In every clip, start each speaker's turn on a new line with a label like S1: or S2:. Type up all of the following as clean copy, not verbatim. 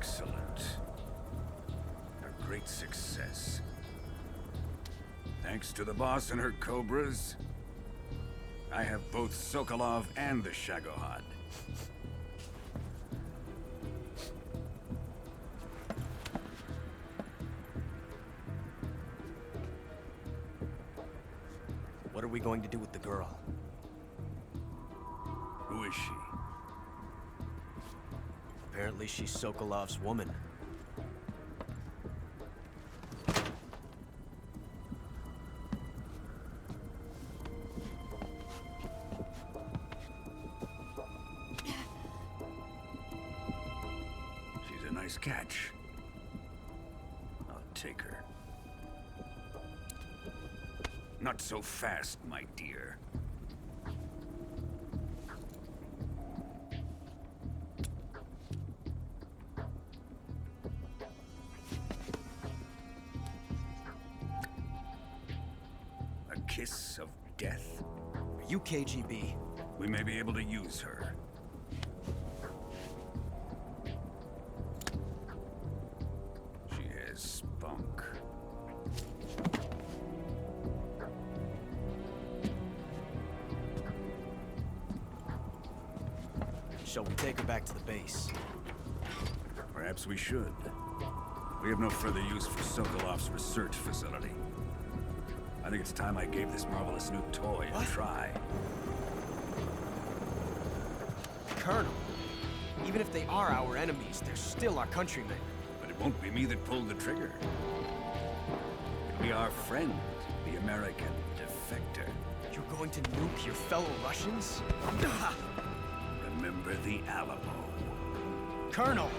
S1: Excellent. A great success. Thanks to the boss and her cobras, I have both Sokolov and the Shagohod.
S2: What are we going to do with the girl?
S1: Who is she?
S2: Apparently she's Sokolov's woman.
S1: She's a nice catch. I'll take her. Not so fast, my dear. A kiss of death?
S2: Are you KGB?
S1: We may be able to use her. She has spunk.
S2: Shall we take her back to the base?
S1: Perhaps we should. We have no further use for Sokolov's research facility. I think it's time I gave this marvelous new toy a try.
S2: Colonel, even if they are our enemies, they're still our countrymen.
S1: But it won't be me that pulled the trigger. It'll be our friend, the American defector.
S2: You're going to nuke your fellow Russians?
S1: Remember the Alamo.
S2: Colonel!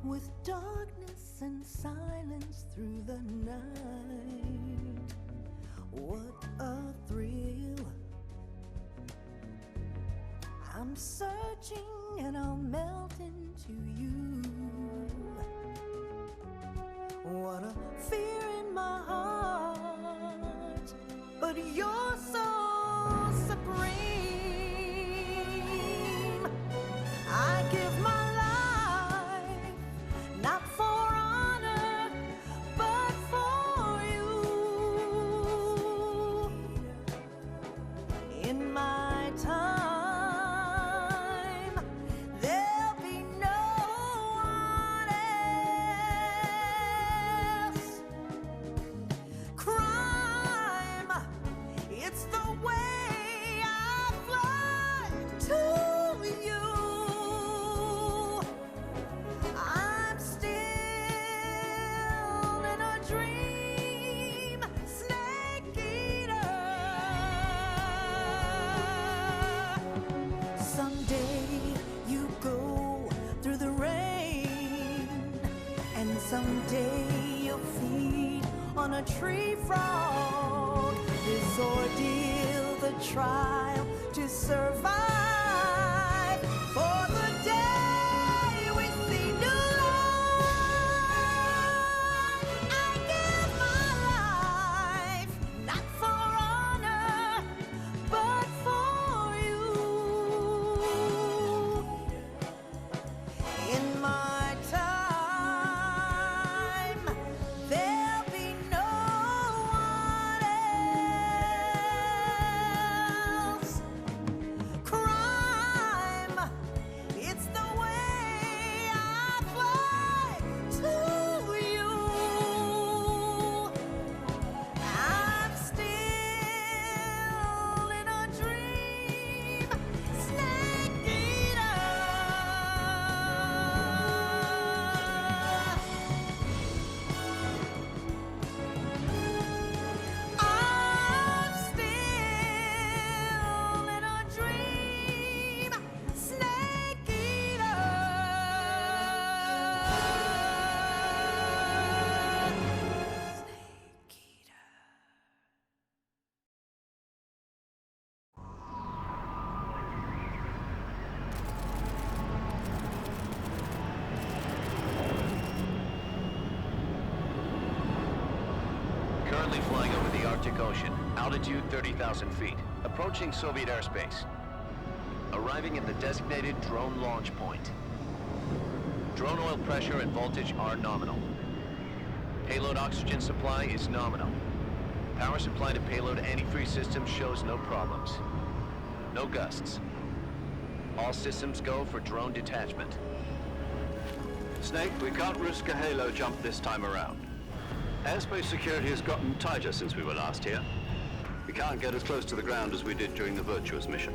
S3: With darkness and silence through the night, what a thrill. I'm searching and I'll melt into you. What a fear in my heart, but you're so supreme. I give my not for honor, but for you. In my time, there'll be no one else. Crime, it's the way I fly to you. I'm still in a dream, snake eater. Someday you go through the rain, and someday you'll feed on a tree frog. This ordeal, the trial to survive, for the day we see new light.
S4: Altitude 30,000 feet. Approaching Soviet airspace. Arriving at the designated drone launch point. Drone oil pressure and voltage are nominal. Payload oxygen supply is nominal. Power supply to payload antifreeze system shows no problems. No gusts. All systems go for drone detachment.
S5: Snake, we can't risk a halo jump this time around. Airspace security has gotten tighter since we were last here. We can't get as close to the ground as we did during the Virtuous mission.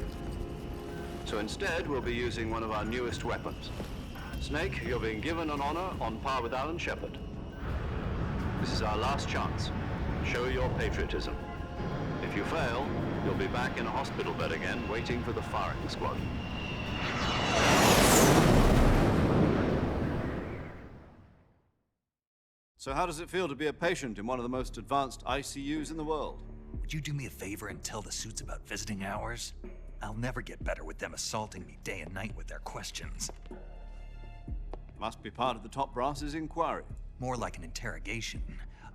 S5: So instead, we'll be using one of our newest weapons. Snake, you're being given an honor on par with Alan Shepard. This is our last chance. Show your patriotism. If you fail, you'll be back in a hospital bed again, waiting for the firing squad.
S6: So how does it feel to be a patient in one of the most advanced ICUs in the world?
S7: Would you do me a favor and tell the suits about visiting hours? I'll never get better with them assaulting me day and night with their questions.
S6: Must be part of the top brass's inquiry.
S7: More like an interrogation.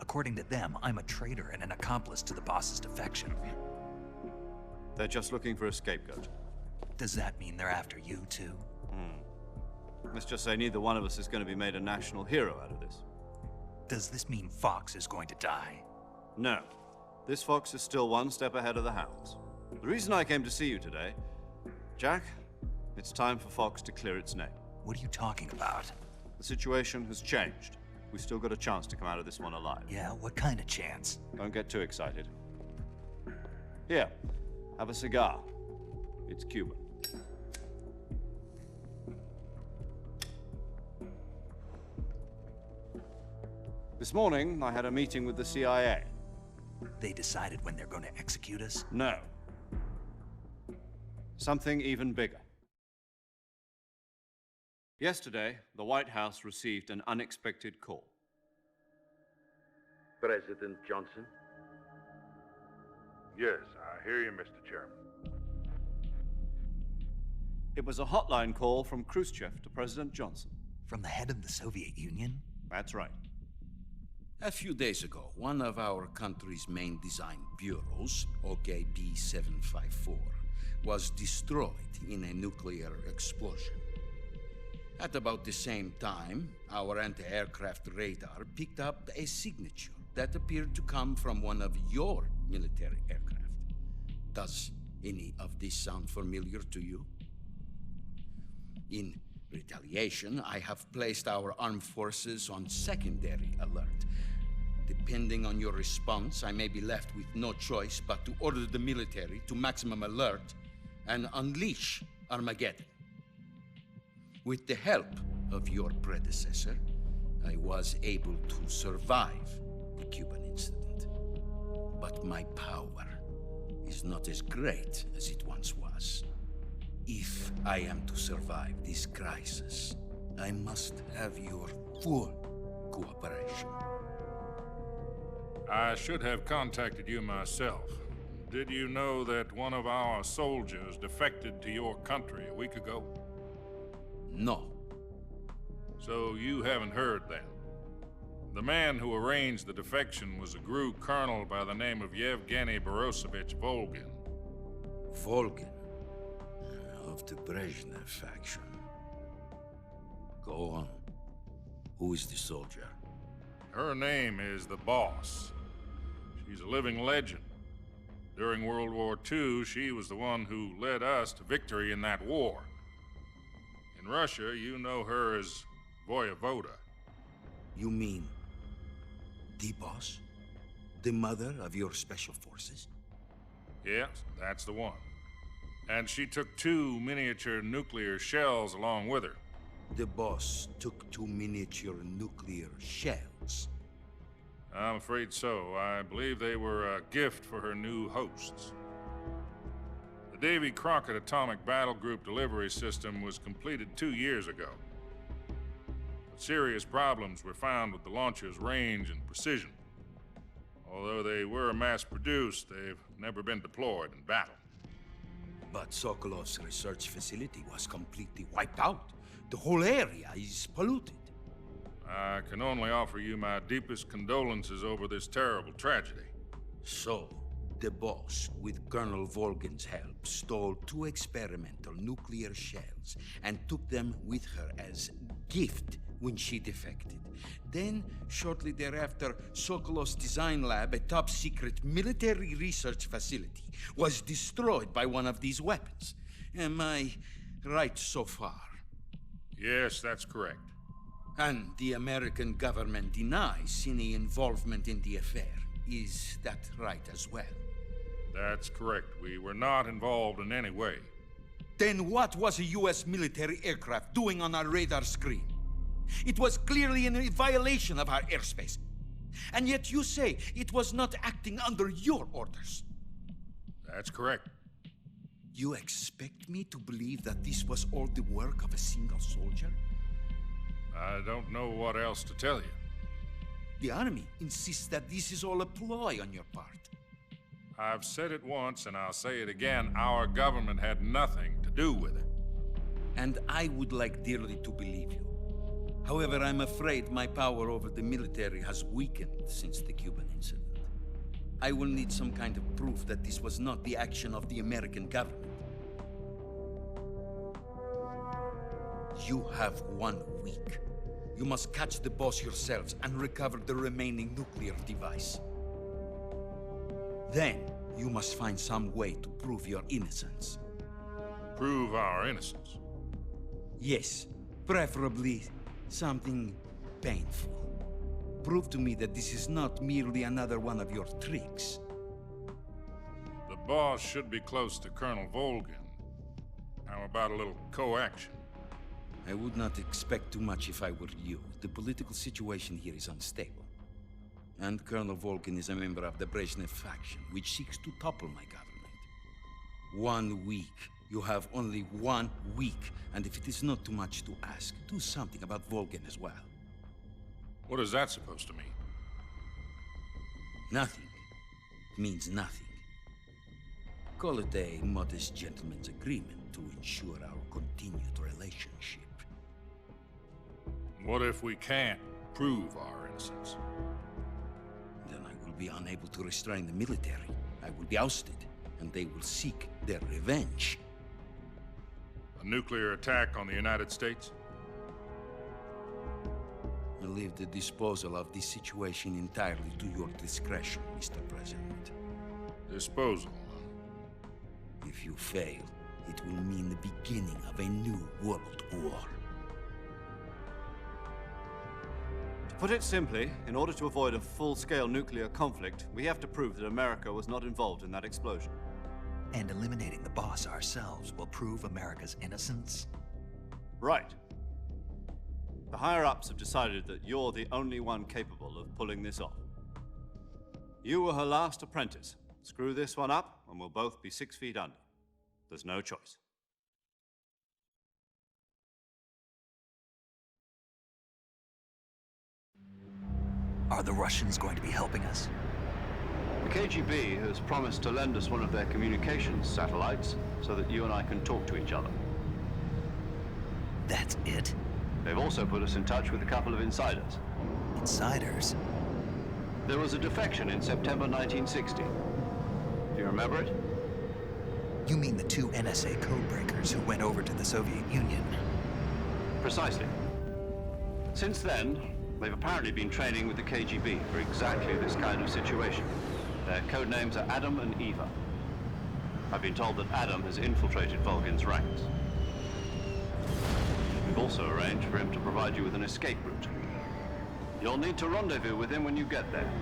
S7: According to them, I'm a traitor and an accomplice to the boss's defection.
S6: They're just looking for a scapegoat.
S7: Does that mean they're after you, too?
S6: Let's just say neither one of us is going to be made a national hero out of this.
S7: Does this mean Fox is going to die?
S6: No. This fox is still one step ahead of the hounds. The reason I came to see you today, Jack, it's time for Fox to clear its name.
S7: What are you talking about?
S6: The situation has changed. We've still got a chance to come out of this one alive.
S7: Yeah, what kind of chance?
S6: Don't get too excited. Here, have a cigar. It's Cuban. This morning, I had a meeting with the CIA.
S7: They decided when they're going to execute us?
S6: No. Something even bigger. Yesterday, the White House received an unexpected call.
S8: President Johnson?
S9: Yes, I hear you, Mr. Chairman.
S6: It was a hotline call from Khrushchev to President Johnson.
S7: From the head of the Soviet Union?
S6: That's right.
S8: A few days ago, one of our country's main design bureaus, OKB 754, was destroyed in a nuclear explosion. At about the same time, our anti-aircraft radar picked up a signature that appeared to come from one of your military aircraft. Does any of this sound familiar to you? In retaliation, I have placed our armed forces on secondary alert. Depending on your response, I may be left with no choice but to order the military to maximum alert and unleash Armageddon. With the help of your predecessor, I was able to survive the Cuban incident. But my power is not as great as it once was. If I am to survive this crisis, I must have your full cooperation.
S9: I should have contacted you myself. Did you know that one of our soldiers defected to your country a week ago?
S8: No.
S9: So you haven't heard then. The man who arranged the defection was a GRU colonel by the name of Yevgeny Borosovich Volgin.
S8: Volgin, of the Brezhnev faction. Go on. Who is the soldier?
S9: Her name is the Boss. She's a living legend. During World War II, she was the one who led us to victory in that war. In Russia, you know her as Voyevoda.
S8: You mean the boss? The mother of your special forces?
S9: Yes, that's the one. And she took 2 miniature nuclear shells along with her.
S8: The boss took 2 miniature nuclear shells.
S9: I'm afraid so. I believe they were a gift for her new hosts. The Davy Crockett Atomic Battle Group delivery system was completed 2 years ago. But serious problems were found with the launcher's range and precision. Although they were mass-produced, they've never been deployed in battle.
S8: But Sokolov's research facility was completely wiped out. The whole area is polluted.
S9: I can only offer you my deepest condolences over this terrible tragedy.
S8: So, The boss, with Colonel Volgin's help, stole 2 experimental nuclear shells and took them with her as gift when she defected. Then, shortly thereafter, Sokolov's design lab, a top-secret military research facility, was destroyed by one of these weapons. Am I right so far?
S9: Yes, that's correct.
S8: And the American government denies any involvement in the affair. Is that right as well?
S9: That's correct. We were not involved in any way.
S8: Then what was a U.S. military aircraft doing on our radar screen? It was clearly in a violation of our airspace. And yet you say it was not acting under your orders.
S9: That's correct.
S8: You expect me to believe that this was all the work of a single soldier?
S9: I don't know what else to tell you.
S8: The army insists that this is all a ploy on your part.
S9: I've said it once, and I'll say it again. Our government had nothing to do with it.
S8: And I would like dearly to believe you. However, I'm afraid my power over the military has weakened since the Cuban incident. I will need some kind of proof that this was not the action of the American government. You have 1 week. You must catch the boss yourselves and recover the remaining nuclear device. Then, you must find some way to prove your innocence.
S9: Prove our innocence?
S8: Yes, preferably something painful. Prove to me that this is not merely another one of your tricks.
S9: The boss should be close to Colonel Volgin. How about a little co-action?
S8: I would not expect too much if I were you. The political situation here is unstable. And Colonel Volgin is a member of the Brezhnev faction, which seeks to topple my government. 1 week. You have only 1 week. And if it is not too much to ask, do something about Volgin as well.
S9: What is that supposed to mean?
S8: Nothing. It means nothing. Call it a modest gentleman's agreement to ensure our continued relationship.
S9: What if we can't prove our innocence?
S8: Then I will be unable to restrain the military. I will be ousted, and they will seek their revenge.
S9: A nuclear attack on the United States?
S8: I leave the disposal of this situation entirely to your discretion, Mr. President.
S9: Disposal?
S8: If you fail, it will mean the beginning of a new world war.
S6: To put it simply, in order to avoid a full-scale nuclear conflict, we have to prove that America was not involved in that explosion.
S7: And eliminating the boss ourselves will prove America's innocence?
S6: Right. The higher-ups have decided that you're the only one capable of pulling this off. You were her last apprentice. Screw this one up, and we'll both be 6 feet under. There's no choice.
S7: Are the Russians going to be helping us?
S5: The KGB has promised to lend us one of their communications satellites so that you and I can talk to each other.
S7: That's it?
S5: They've also put us in touch with a couple of insiders.
S7: Insiders?
S5: There was a defection in September 1960. Do you remember it?
S7: You mean the 2 NSA codebreakers who went over to the Soviet Union?
S5: Precisely. Since then, they've apparently been training with the KGB for exactly this kind of situation. Their code names are Adam and Eva. I've been told that Adam has infiltrated Volgin's ranks. We've also arranged for him to provide you with an escape route. You'll need to rendezvous with him when you get there.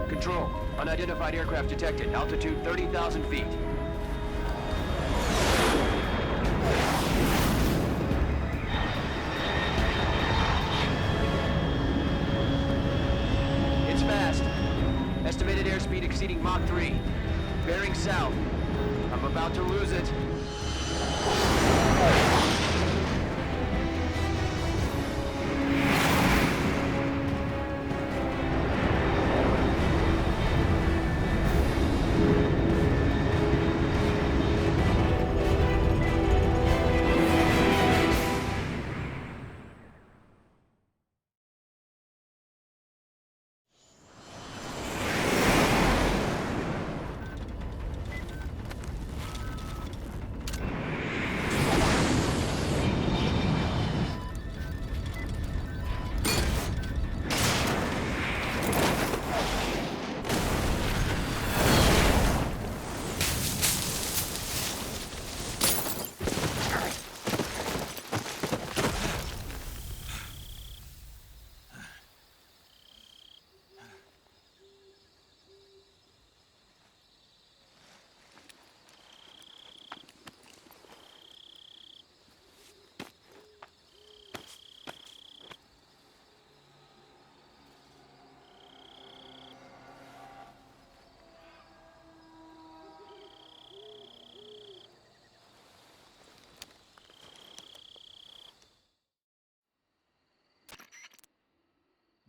S2: Control. Unidentified aircraft detected. Altitude 30,000 feet. It's fast. Estimated airspeed exceeding Mach 3. Bearing south. I'm about to lose it.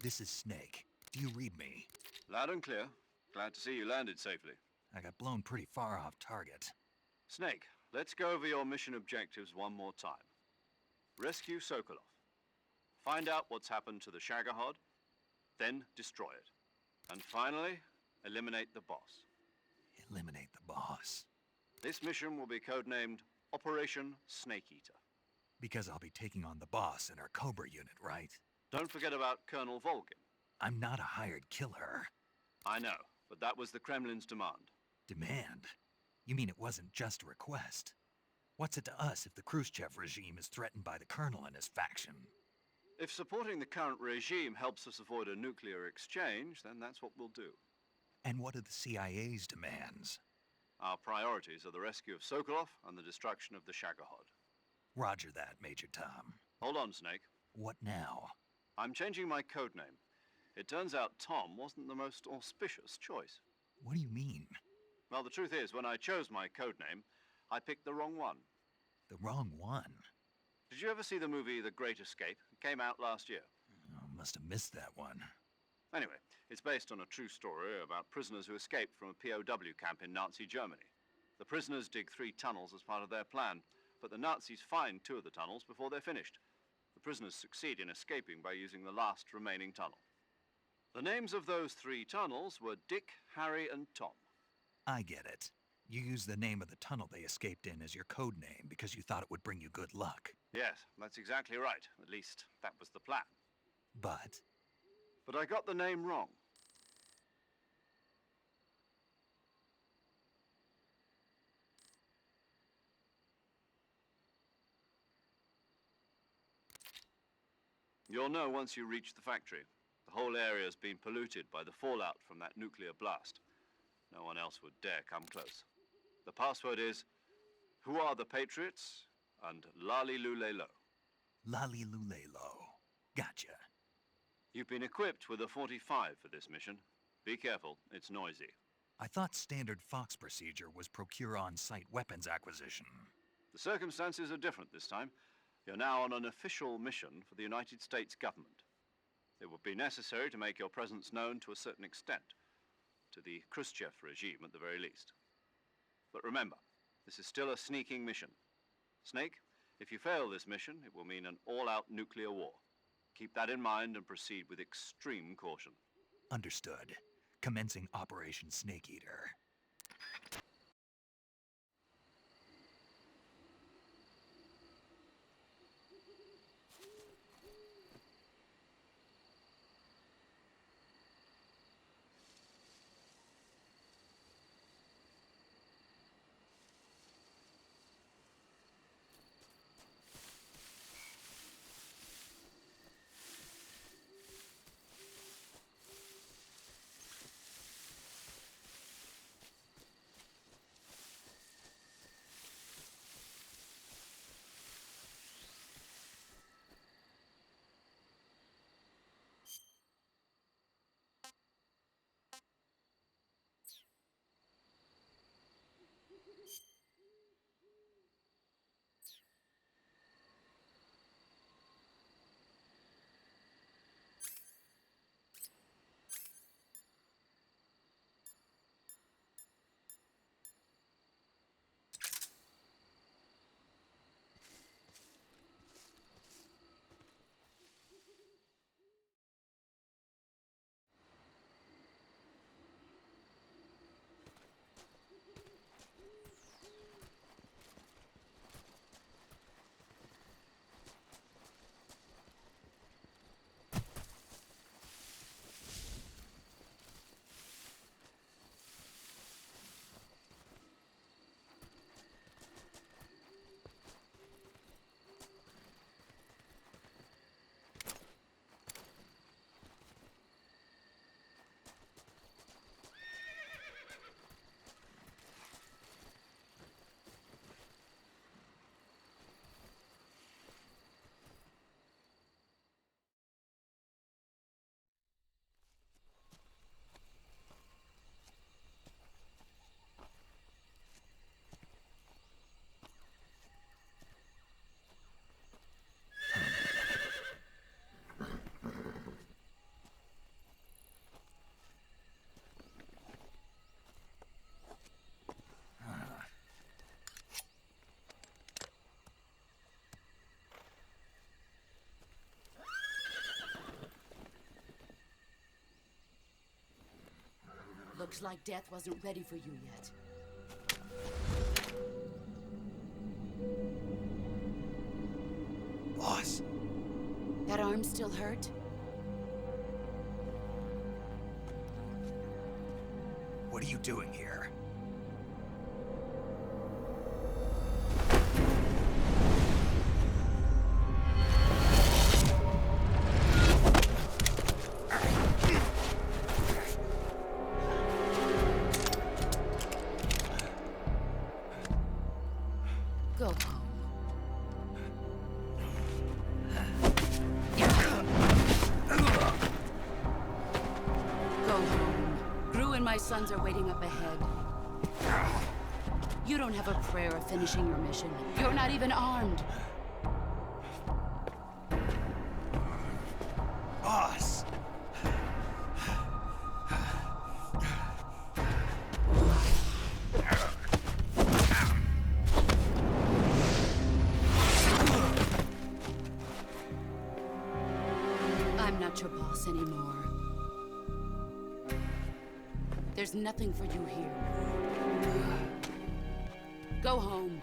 S7: This is Snake. Do you read me?
S6: Loud and clear. Glad to see you landed safely.
S7: I got blown pretty far off target.
S6: Snake, let's go over your mission objectives one more time. Rescue Sokolov. Find out what's happened to the Shagohod, then destroy it. And finally, eliminate the boss.
S7: Eliminate the boss.
S6: This mission will be codenamed Operation Snake Eater.
S7: Because I'll be taking on the boss in our Cobra unit, right?
S6: Don't forget about Colonel Volgin.
S7: I'm not a hired killer.
S6: I know, but that was the Kremlin's demand.
S7: Demand? You mean it wasn't just a request? What's it to us if the Khrushchev regime is threatened by the Colonel and his faction?
S6: If supporting the current regime helps us avoid a nuclear exchange, then that's what we'll do.
S7: And what are the CIA's demands?
S6: Our priorities are the rescue of Sokolov and the destruction of the Shagohod.
S7: Roger that, Major Tom.
S6: Hold on, Snake.
S7: What now?
S6: I'm changing my codename. It turns out Tom wasn't the most auspicious choice.
S7: What do you mean?
S6: Well, the truth is, when I chose my codename, I picked the wrong one.
S7: The wrong one?
S6: Did you ever see the movie The Great Escape? It came out last year.
S7: Oh, must have missed that one.
S6: Anyway, it's based on a true story about prisoners who escaped from a POW camp in Nazi Germany. The prisoners dig 3 tunnels as part of their plan, but the Nazis find 2 of the tunnels before they're finished. The prisoners succeed in escaping by using the last remaining tunnel. The names of those 3 tunnels were Dick, Harry, and Tom.
S7: I get it. You used the name of the tunnel they escaped in as your code name because you thought it would bring you good luck.
S6: Yes, that's exactly right. At least, that was the plan.
S7: But
S6: But I got the name wrong. You'll know once you reach the factory. The whole area has been polluted by the fallout from that nuclear blast. No one else would dare come close. The password is, "Who are the Patriots?" and Lali Lulelo.
S7: Lali Lulelo. Gotcha.
S6: You've been equipped with a 45 for this mission. Be careful, it's noisy.
S7: I thought standard Fox procedure was procure on-site weapons acquisition.
S6: The circumstances are different this time. You're now on an official mission for the United States government. It would be necessary to make your presence known to a certain extent, to the Khrushchev regime at the very least. But remember, this is still a sneaking mission. Snake, if you fail this mission, it will mean an all-out nuclear war. Keep that in mind and proceed with extreme caution.
S7: Understood. Commencing Operation Snake Eater.
S10: Looks like death wasn't ready for you yet.
S7: Boss.
S10: That arm still hurt?
S7: What are you doing here?
S10: Go home. Go home. Gru and my sons are waiting up ahead. You don't have a prayer of finishing your mission. You're not even armed.
S7: Boss!
S10: I'm not your boss anymore. There's nothing for you here. Go home.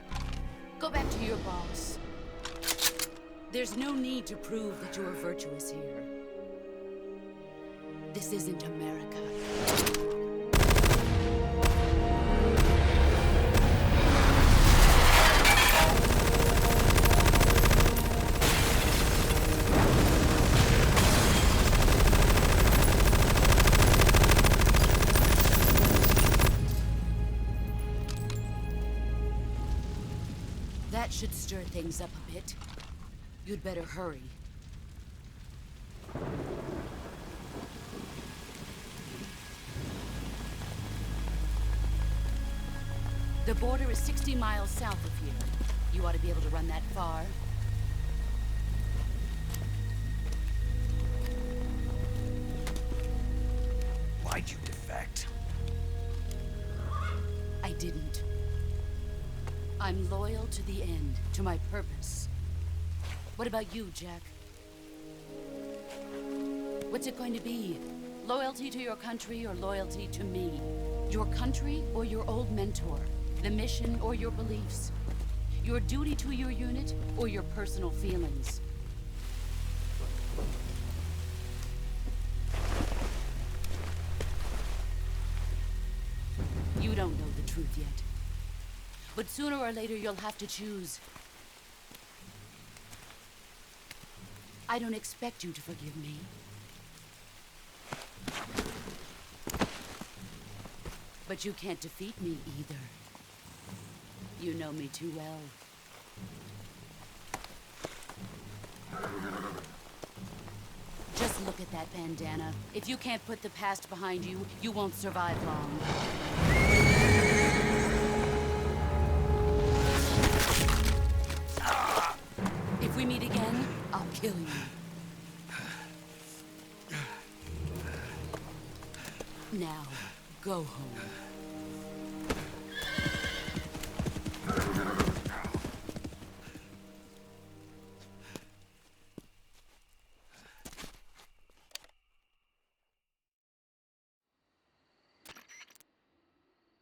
S10: Go back to your boss. There's no need to prove that you are virtuous here. This isn't America. That should stir things up a bit. You'd better hurry. The border is 60 miles south of here. You ought to be able to run that far.
S7: Why'd you defect?
S10: I didn't. I'm loyal to the end, to my purpose. What about you, Jack? What's it going to be? Loyalty to your country or loyalty to me? Your country or your old mentor? The mission or your beliefs? Your duty to your unit or your personal feelings? You don't know the truth yet. But sooner or later, you'll have to choose. I don't expect you to forgive me. But you can't defeat me either. You know me too well. Just look at that bandana. If you can't put the past behind you, you won't survive long. If we meet again, I'll kill you. Now, go home.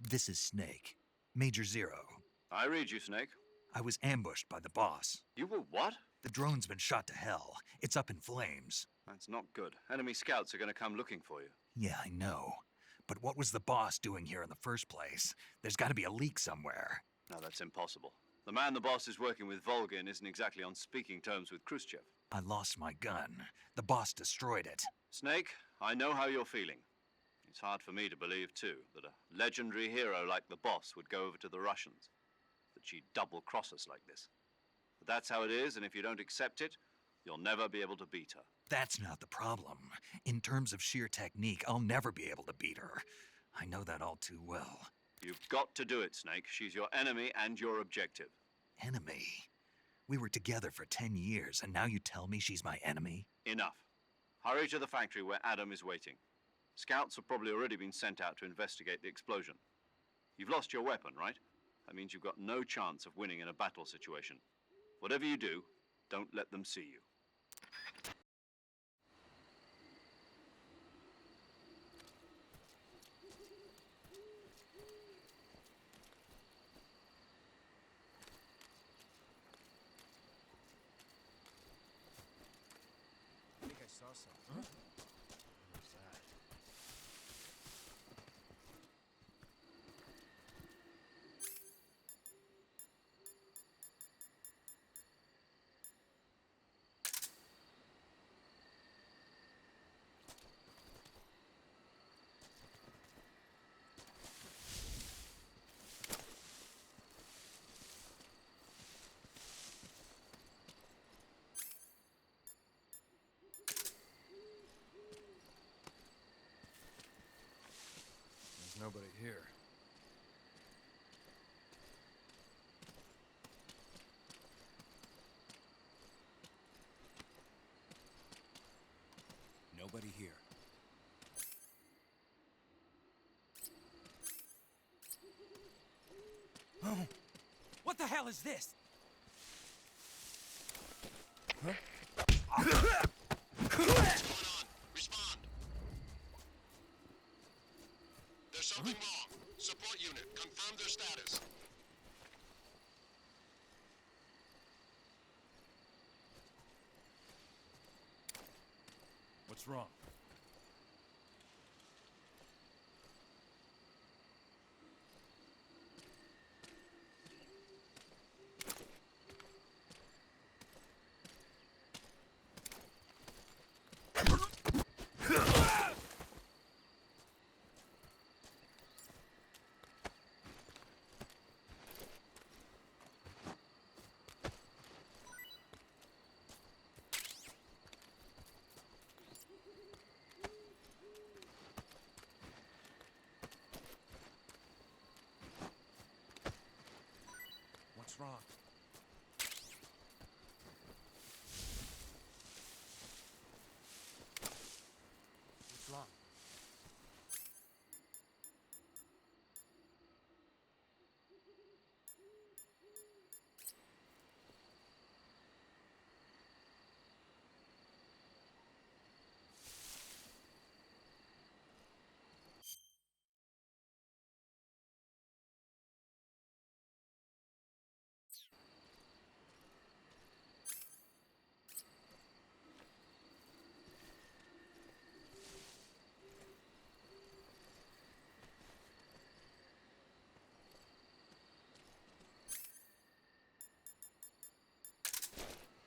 S7: This is Snake. Major Zero.
S6: I read you, Snake.
S7: I was ambushed by the boss.
S6: You were what?
S7: The drone's been shot to hell. It's up in flames.
S6: That's not good. Enemy scouts are going to come looking for you.
S7: Yeah, I know. But what was the boss doing here in the first place? There's got to be a leak somewhere.
S6: No, that's impossible. The man the boss is working with, Volgin, isn't exactly on speaking terms with Khrushchev.
S7: I lost my gun. The boss destroyed it.
S6: Snake, I know how you're feeling. It's hard for me to believe, too, that a legendary hero like the boss would go over to the Russians. That she'd double-cross us like this. But that's how it is, and if you don't accept it, you'll never be able to beat her.
S7: That's not the problem. In terms of sheer technique, I'll never be able to beat her. I know that all too well.
S6: You've got to do it, Snake. She's your enemy and your objective.
S7: Enemy? We were together for 10 years, and now you tell me she's my enemy?
S6: Enough. Hurry to the factory where Adam is waiting. Scouts have probably already been sent out to investigate the explosion. You've lost your weapon, right? That means you've got no chance of winning in a battle situation. Whatever you do, don't let them see you.
S2: Awesome. Huh? What's that?
S11: There's nobody here.
S1: Nobody here.
S7: Oh! What the hell is this?
S11: Huh?
S4: What's going on? Respond. There's something wrong. Support unit, confirm their status.
S11: What's wrong?
S2: What's wrong? What's wrong?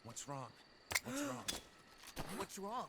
S2: What's wrong? What's wrong? What's wrong?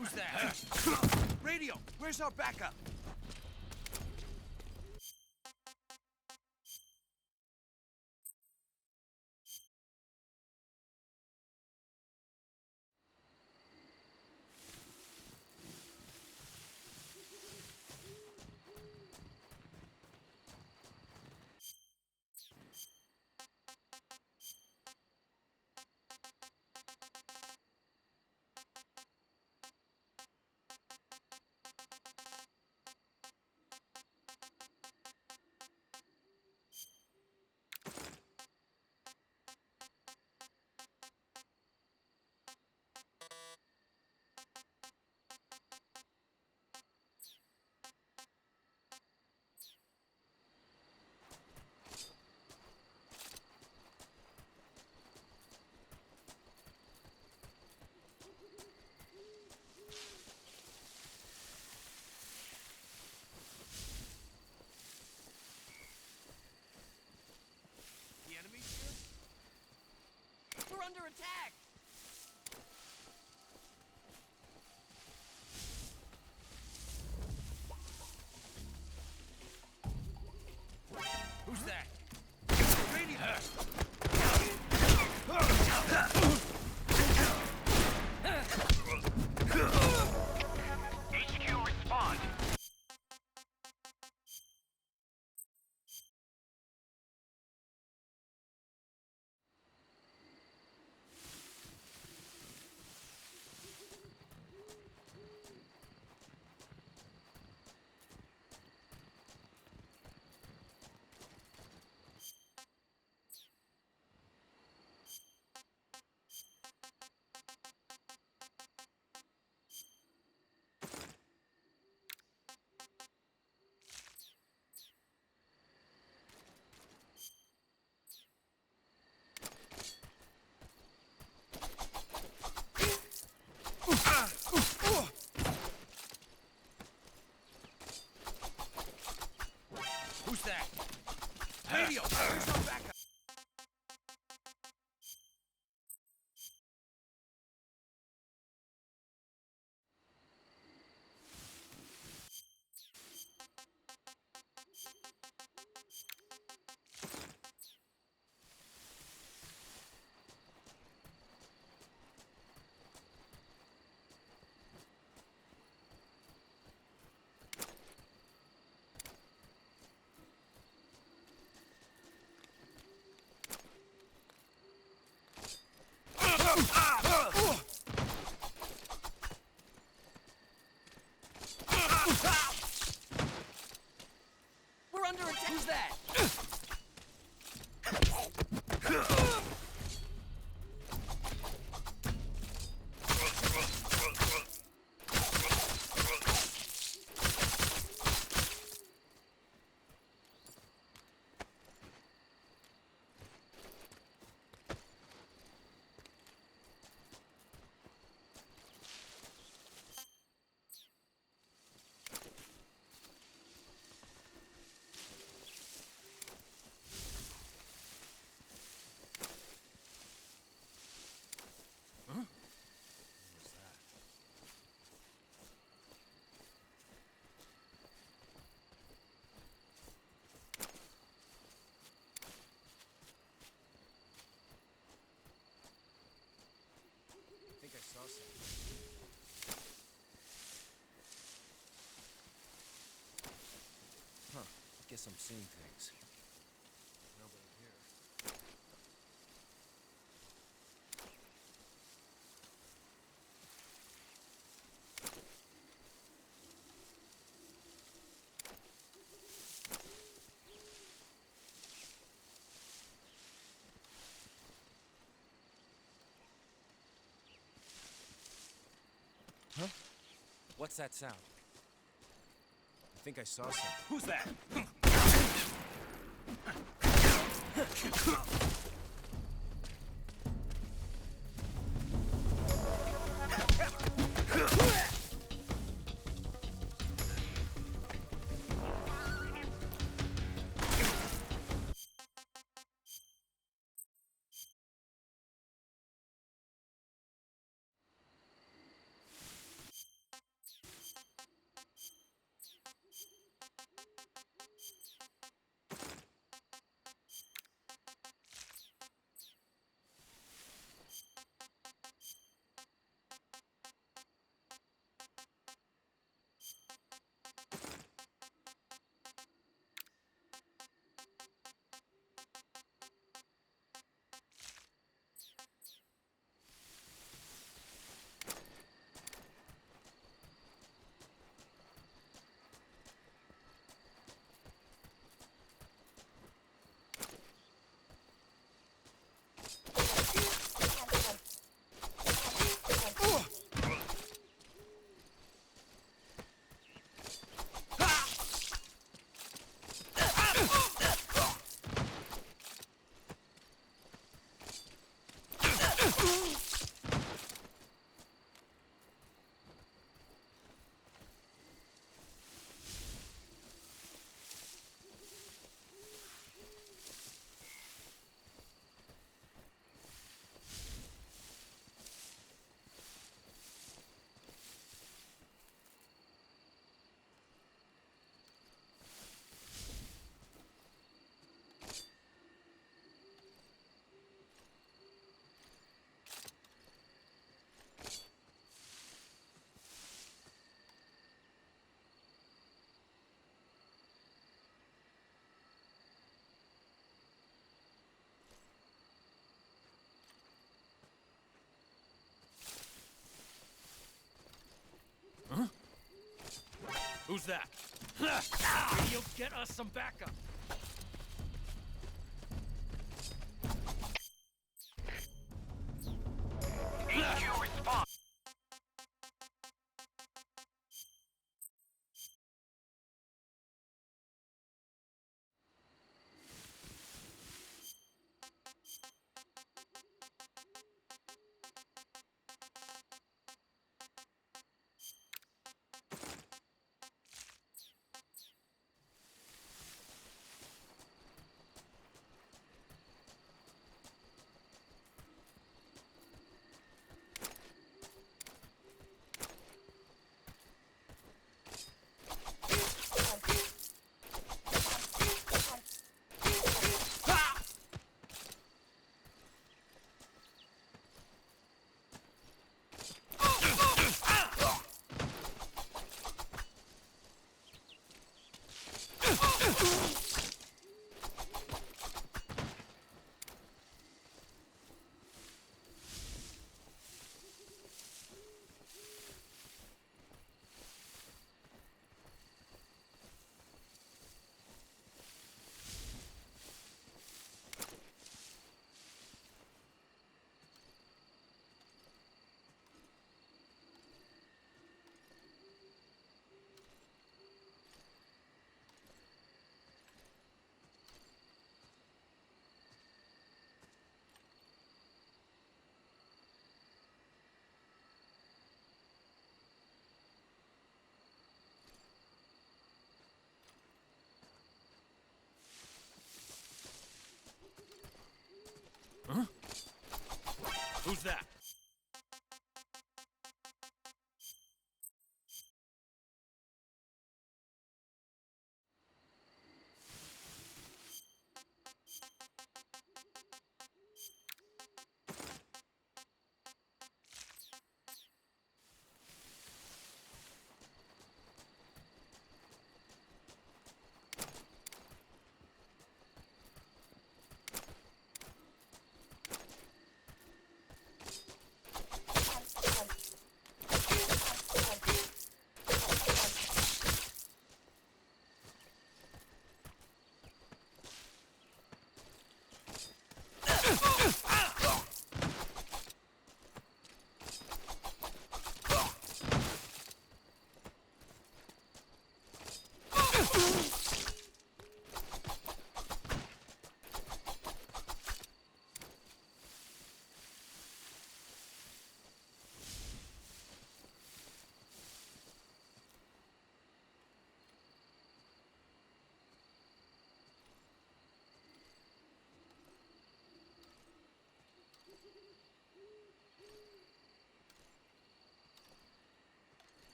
S11: Who's that? Radio, where's our backup? The enemy's here?
S2: We're under attack!
S11: Who's that? Radio!
S2: HQ, respond!
S11: Who's that? Radio, where's our backup?
S2: We're under attack! Who's that?
S11: I think I saw something. Huh. Guess I'm seeing things. Nobody here. Huh? What's that sound? I think I saw something.
S2: Who's that?
S11: Who's that? Maybe you'll get us some backup.
S2: EQ response.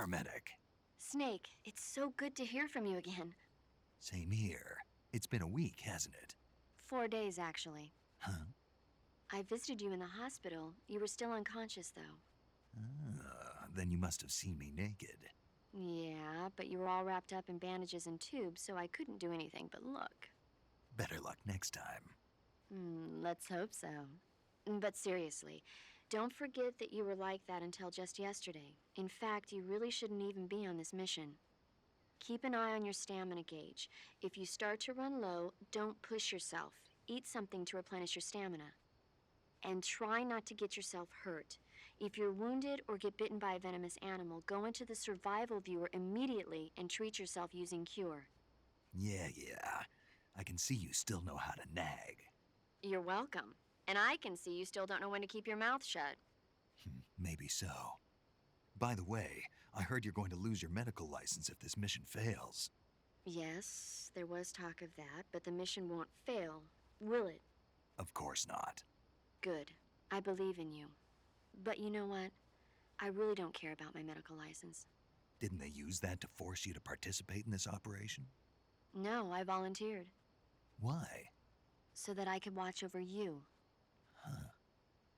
S7: paramedic.
S12: Snake, it's so good to hear from you again.
S7: Same here. It's been a week, hasn't it?
S12: 4 days, actually.
S7: Huh?
S12: I visited you in the hospital. You were still unconscious, though.
S7: Then you must have seen me naked.
S12: Yeah, but you were all wrapped up in bandages and tubes, so I couldn't do anything but look.
S7: Better luck next time.
S12: Let's hope so. But seriously, don't forget that you were like that until just yesterday. In fact, you really shouldn't even be on this mission. Keep an eye on your stamina gauge. If you start to run low, don't push yourself. Eat something to replenish your stamina. And try not to get yourself hurt. If you're wounded or get bitten by a venomous animal, go into the survival viewer immediately and treat yourself using Cure.
S7: Yeah. I can see you still know how to nag.
S12: You're welcome. And I can see you still don't know when to keep your mouth shut.
S7: Maybe so. By the way, I heard you're going to lose your medical license if this mission fails.
S12: Yes, there was talk of that, but the mission won't fail, will it?
S7: Of course not.
S12: Good. I believe in you. But you know what? I really don't care about my medical license.
S7: Didn't they use that to force you to participate in this operation?
S12: No, I volunteered.
S7: Why?
S12: So that I could watch over you.
S7: Huh.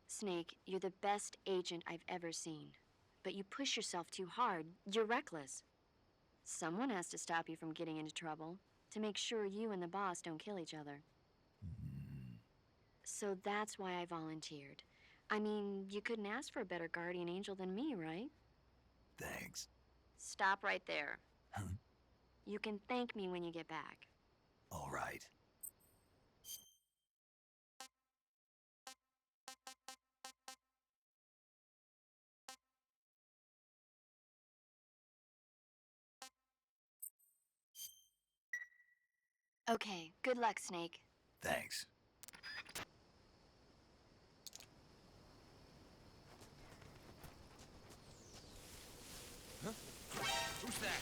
S12: Snake, you're the best agent I've ever seen. But you push yourself too hard. You're reckless. Someone has to stop you from getting into trouble, to make sure you and the boss don't kill each other. So that's why I volunteered. I mean, you couldn't ask for a better guardian angel than me, right?
S7: Thanks.
S12: Stop right there.
S7: Huh?
S12: You can thank me when you get back.
S7: All right.
S12: Okay, good luck, Snake.
S7: Thanks.
S11: Huh? Who's that?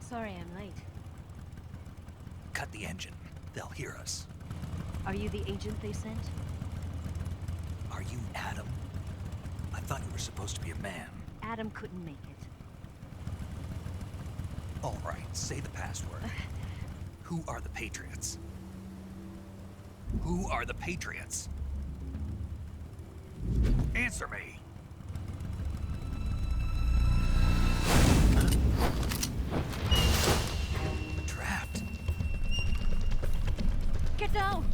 S13: Sorry I'm late.
S7: Cut the engine. They'll hear us.
S13: Are you the agent they sent?
S7: Are you Adam? I thought you were supposed to be a man.
S13: Adam couldn't make it.
S7: All right, say the password. Who are the Patriots? Who are the Patriots? Answer me! I'm trapped.
S13: Get down!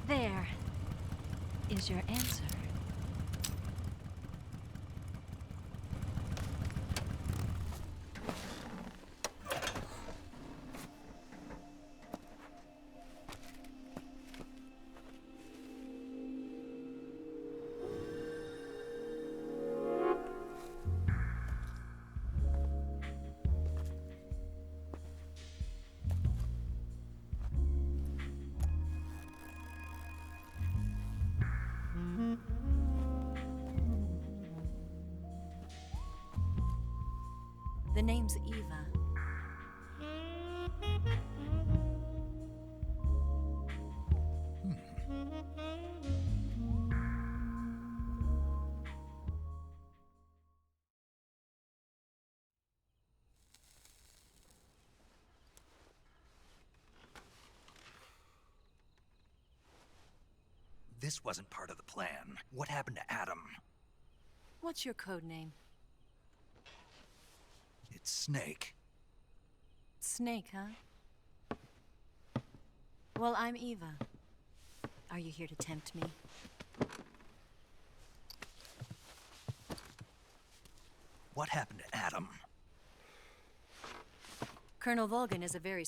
S13: There is your answer. The name's Eva.
S7: This wasn't part of the plan. What happened to Adam?
S13: What's your code name?
S7: It's Snake.
S13: Snake, huh? Well, I'm Eva. Are you here to tempt me?
S7: What happened to Adam?
S13: Colonel Volgin is a very